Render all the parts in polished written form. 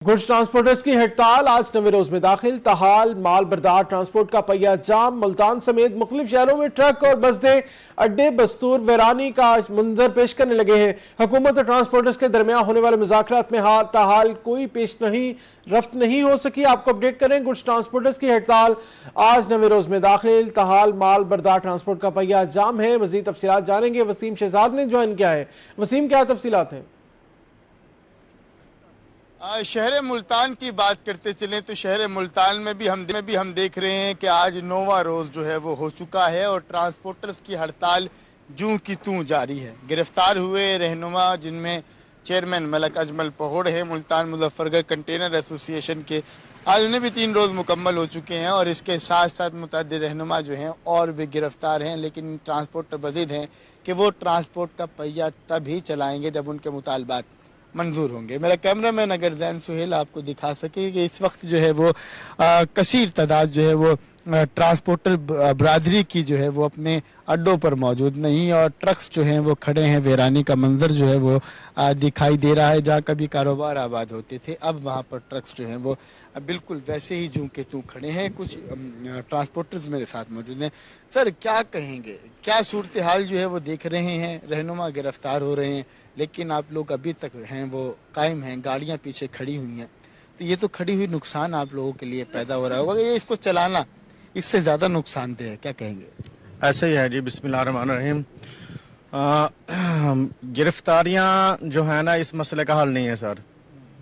Goods transporters की हड़ताल आज नवे रोज में दाखिल। ताहाल माल बरदार ट्रांसपोर्ट का पहिया जाम। मुल्तान समेत मुख्तलिफ शहरों में ट्रक और बसें अड्डे बस्तूर वीरानी का मंजर पेश करने लगे हैं। हुकूमत और ट्रांसपोर्टर्स के दरमियान होने वाले मुज़ाकरात में ताहाल कोई रफ्त नहीं हो सकी। आपको अपडेट करें, गुड्स ट्रांसपोर्टर्स की हड़ताल आज नवे रोज में दाखिल। ताहाल माल बरदार ट्रांसपोर्ट का पहिया जाम है। मजीद तफसीलात जानेंगे, वसीम शहजाद ने ज्वाइन किया है। वसीम, क्या तफसीलात हैं? शहर मुल्तान की बात करते चलें तो शहर मुल्तान में भी हम देख रहे हैं कि आज 9वां रोज जो है वो हो चुका है और ट्रांसपोर्टर्स की हड़ताल जूं की तूं जारी है। गिरफ्तार हुए रहनुमा जिनमें चेयरमैन मलक अजमल पहोड़ है मुल्तान मुजफ्फरगढ़ कंटेनर एसोसिएशन के, आज उन्हें भी 3 रोज मुकम्मल हो चुके हैं और इसके साथ साथ मुतअद्दिद रहनुमा जो हैं और भी गिरफ्तार हैं। लेकिन ट्रांसपोर्टर मजीद हैं कि वो ट्रांसपोर्ट का पहिया तभी चलाएंगे जब उनके मुतालबात मंजूर होंगे। मेरा कैमरामैन अगर जैन सुहेल आपको दिखा सके कि इस वक्त जो है वो कसीर तादाद जो है वो ट्रांसपोर्टर बरादरी की जो है वो अपने अड्डों पर मौजूद नहीं और ट्रक्स जो हैं वो खड़े हैं। वीरानी का मंजर जो है वो दिखाई दे रहा है। जहाँ कभी कारोबार आबाद होते थे अब वहाँ पर ट्रक्स जो हैं वो बिल्कुल वैसे ही जूं के तूं खड़े हैं। कुछ ट्रांसपोर्टर्स मेरे साथ मौजूद हैं। सर, क्या कहेंगे, क्या सूरत हाल जो है वो देख रहे हैं? रहनुमा गिरफ्तार हो रहे हैं लेकिन आप लोग अभी तक हैं वो कायम हैं, गाड़ियां पीछे खड़ी हुई हैं, तो ये तो खड़ी हुई नुकसान आप लोगों के लिए पैदा हो रहा होगा। ये इसको चलाना इससे ज्यादा नुकसानदेह है, क्या कहेंगे? ऐसे ही है जी। बिस्मिल्लाहिर्रहमानिर्रहीम। गिरफ्तारियां जो है ना इस मसले का हल नहीं है सर।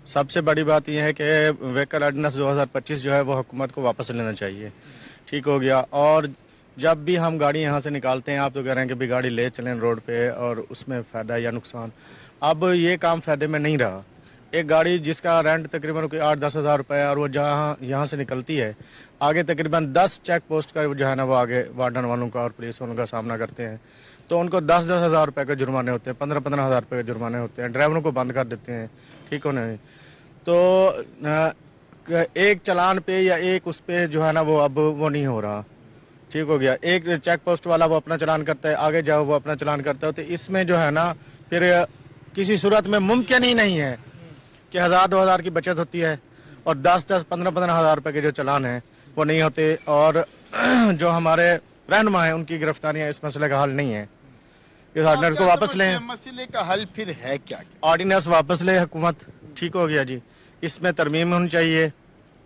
सबसे बड़ी बात यह है कि व्हीकल ऑर्डिनेंस 2025 जो है वो हुकूमत को वापस लेना चाहिए। ठीक हो गया। और जब भी हम गाड़ी यहाँ से निकालते हैं आप तो कह रहे हैं कि भी गाड़ी ले चलें रोड पे और उसमें फ़ायदा या नुकसान। अब ये काम फ़ायदे में नहीं रहा। एक गाड़ी जिसका रेंट तकरीबन कोई 8-10 हज़ार रुपये और वो जहाँ यहाँ से निकलती है आगे तकरीबन 10 चेक पोस्ट का जो है ना वो आगे वार्डन वालों का और पुलिस वालों का सामना करते हैं, तो उनको 10-10 हज़ार रुपये के जुर्माने होते हैं, 15-15 हज़ार रुपये के जुर्माने होते हैं। ड्राइवरों को बंद कर देते हैं। ठीक हो नहीं तो एक चालान पे या एक उस पे जो है ना वो अब वो नहीं हो रहा। ठीक हो गया। एक चेक पोस्ट वाला वो अपना चालान करता है, आगे जाओ वो अपना चालान करता है। तो इसमें जो है ना फिर किसी सूरत में मुमकिन ही नहीं है कि 1000-2000 की बचत होती है और 10-10, 15-15 हज़ार रुपए के जो चालान हैं वो नहीं होते। और जो हमारे रहनुमा हैं उनकी गिरफ्तारियां इस मसले का हल नहीं है। इस ऑर्डिनेंस को वापस लें। मसले का हल फिर है क्या? ऑर्डिनेंस वापस ले हुकूमत। ठीक हो गया जी। इसमें तरमीम होनी चाहिए।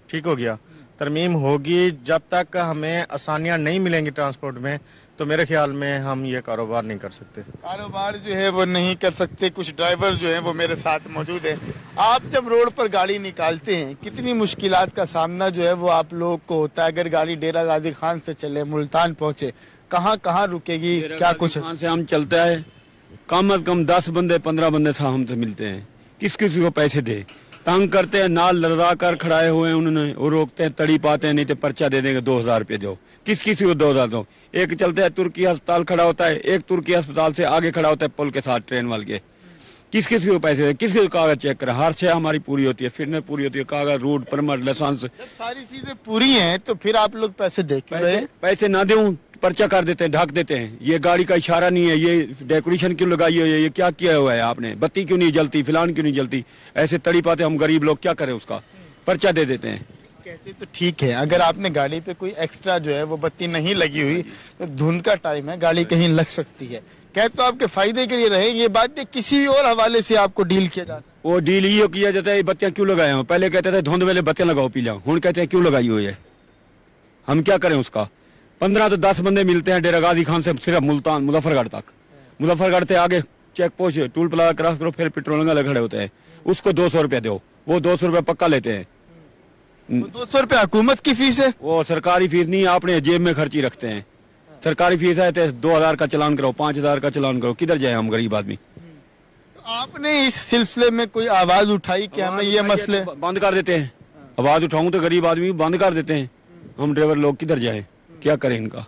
ठीक हो गया। तरमीम होगी। जब तक हमें आसानियां नहीं मिलेंगी ट्रांसपोर्ट में तो मेरे ख्याल में हम ये कारोबार नहीं कर सकते। कारोबार जो है वो नहीं कर सकते। कुछ ड्राइवर जो हैं वो मेरे साथ मौजूद हैं। आप जब रोड पर गाड़ी निकालते हैं कितनी मुश्किलात का सामना जो है वो आप लोग को होता है? अगर गाड़ी डेरा गाजी खान से चले, मुल्तान पहुंचे, कहाँ कहाँ रुकेगी, क्या कुछ? खान से हम चलता है कम से कम 10 बंदे 15 बंदे साहब हमसे मिलते हैं। किस किसी को पैसे दे, तंग करते हैं, नाल लड़ा कर खड़ाए हुए हैं उन्होंने, वो रोकते हैं, तड़ी पाते हैं, नहीं तो पर्चा दे देंगे 2000 रुपये दो। किस किसी को 2000 दो। एक चलते है तुर्की अस्पताल खड़ा होता है, एक तुर्की अस्पताल से आगे खड़ा होता है पुल के साथ ट्रेन वाल के। किस किसी को पैसे दे, किस किसी को कागज चेक करे, हर शय हमारी पूरी होती है, फिटनेस पूरी होती है, कागज, रूट परमिट, लाइसेंस। जब सारी चीजें पूरी हैं तो फिर आप लोग पैसे दे क्यों रहे? पैसे ना दूं पर्चा कर देते हैं, ढक देते हैं। ये गाड़ी का इशारा नहीं है, ये डेकोरेशन क्यों लगाई हुई है, ये क्या किया हुआ है आपने, बत्ती क्यों नहीं जलती, फिलान क्यों नहीं जलती, ऐसे तड़ी पाते हम गरीब लोग क्या करें, उसका पर्चा दे देते हैं। कहते तो ठीक है, अगर आपने गाड़ी पे कोई एक्स्ट्रा जो है वो बत्ती नहीं लगी हुई तो धुंध का टाइम है, गाड़ी कहीं लग सकती है। कहते तो आपके फायदे के लिए रहे, ये बात किसी और हवाले से आपको डील किया जाता है? वो डील ये किया जाता है, बत्तियां क्यों लगाए हो, पहले कहते थे धुंध वेले बत्तियां लगाओ पी जाओ, हूं कहते हैं क्यों लगाई हुई है, हम क्या करें उसका? 15 तो 10 बंदे मिलते हैं डेरा गाजी खान से सिर्फ मुल्तान मुजफ्फरगढ़ तक, मुजफ्फरगढ़ से आगे check post toll plaza cross करो, फिर पेट्रोल वाले खड़े होते हैं, उसको 200 रुपये दो, वो 200 रुपये पक्का लेते हैं। 200 रुपये हुकूमत की फीस है, वो सरकारी फीस नहीं, आपने जेब में खर्ची रखते हैं। सरकारी फीस है तो 2000 का चलान करो, 5000 का चलान करो, किधर जाए हम गरीब आदमी? तो आपने इस सिलसिले में कोई आवाज उठाई कि हमें ये मसले बंद कर देते हैं? आवाज उठाऊं तो गरीब आदमी बंद कर देते हैं, हम ड्राइवर लोग किधर जाए, क्या करें इनका?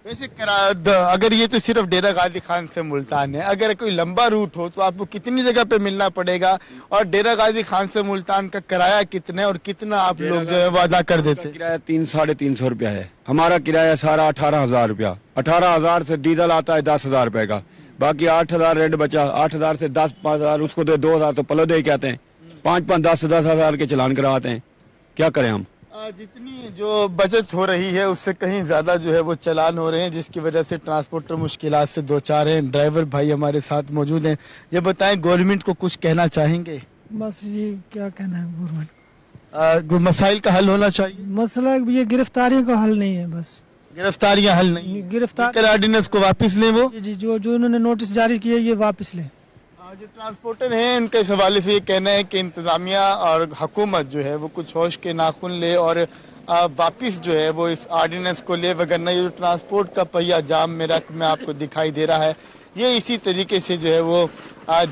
वैसे अगर ये तो सिर्फ डेरा गाजी खान से मुल्तान है, अगर कोई लंबा रूट हो तो आपको कितनी जगह पे मिलना पड़ेगा और डेरा गाजी खान से मुल्तान का किराया कितना है और कितना आप लोग जो है वो अदा कर देते हैं? किराया 300-350 रुपया है, हमारा किराया सारा 18,000 रुपया। 18,000 से डीजल आता है 10,000 रुपए का, बाकी 8,000 रेंट बचा, 8,000 से 10-5,000 उसको दे, 2,000 तो पलो दे के आते हैं। 5-5, 10-10 हजार के चालान कराते हैं। क्या करें हम? जितनी जो बचत हो रही है उससे कहीं ज्यादा जो है वो चालान हो रहे हैं, जिसकी वजह से ट्रांसपोर्टर मुश्किलात से दो चार हैं। ड्राइवर भाई हमारे साथ मौजूद हैं। ये बताएं, गवर्नमेंट को कुछ कहना चाहेंगे? बस ये क्या कहना है गवर्नमेंट, मसाइल का हल होना चाहिए। मसला ये गिरफ्तारी का हल नहीं है, बस गिरफ्तारियां हल नहीं, गिरफ्तार ऑर्डिनेंस को वापस लें वो। जी जो जो इन्होंने नोटिस जारी किए ये वापस लें। जो ट्रांसपोर्टर हैं उनके इस हवाले से ये कहना है कि इंतजामिया और हुकूमत जो है वो कुछ होश के नाखून ले और वापस जो है वो इस ऑर्डिनेंस को ले, वगरना ये जो ट्रांसपोर्ट का पहिया जाम में आपको दिखाई दे रहा है ये इसी तरीके से जो है वो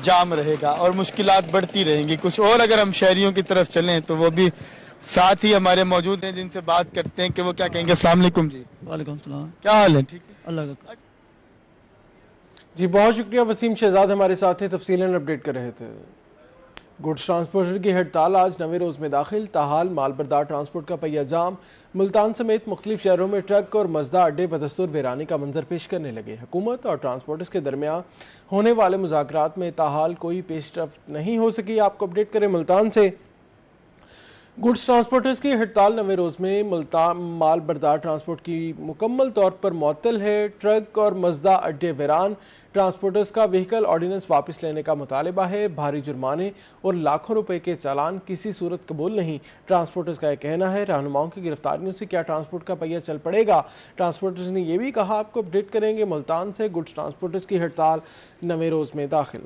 जाम रहेगा और मुश्किलात बढ़ती रहेंगी। कुछ और अगर हम शहरियों की तरफ चलें तो वो भी साथ ही हमारे मौजूद हैं, जिनसे बात करते हैं कि वो क्या कहेंगे। अस्सलाम वालेकुम जी। वालेकुम सलाम। क्या हाल है? ठीक है, अल्लाह का जी बहुत शुक्रिया। वसीम शहजाद हमारे साथ हैं, तफसीलन अपडेट कर रहे थे। गुड्स ट्रांसपोर्टर की हड़ताल आज नवे रोज में दाखिल, ताहाल मालबरदार ट्रांसपोर्ट का पहिया जाम। मुल्तान समेत मुख्तलिफ शहरों में ट्रक और मजदा अड्डे बदस्तूर वीरानी का मंजर पेश करने लगे। हुकूमत और ट्रांसपोर्टर्स के दरमियान होने वाले मुज़ाकरात में ताहाल कोई पेशरफ्त नहीं हो सकी। आपको अपडेट करें मुल्तान से। गुड्स ट्रांसपोर्टर्स की हड़ताल नवे रोज में मुल्तान माल बरदार ट्रांसपोर्ट की मुकम्मल तौर पर मुअत्तल है। ट्रक और मजदा अड्डे वीरान। ट्रांसपोर्टर्स का व्हीकल ऑर्डिनेंस वापस लेने का मुतालबा है। भारी जुर्माने और लाखों रुपए के चालान किसी सूरत कबूल नहीं। ट्रांसपोर्टर्स का यह कहना है रहनुमाओं की गिरफ्तारियों से क्या ट्रांसपोर्ट का पहिया चल पड़ेगा। ट्रांसपोर्टर्स ने यह भी कहा, आपको अपडेट करेंगे मुल्तान से। गुड्स ट्रांसपोर्टर्स की हड़ताल नवे रोज में दाखिल।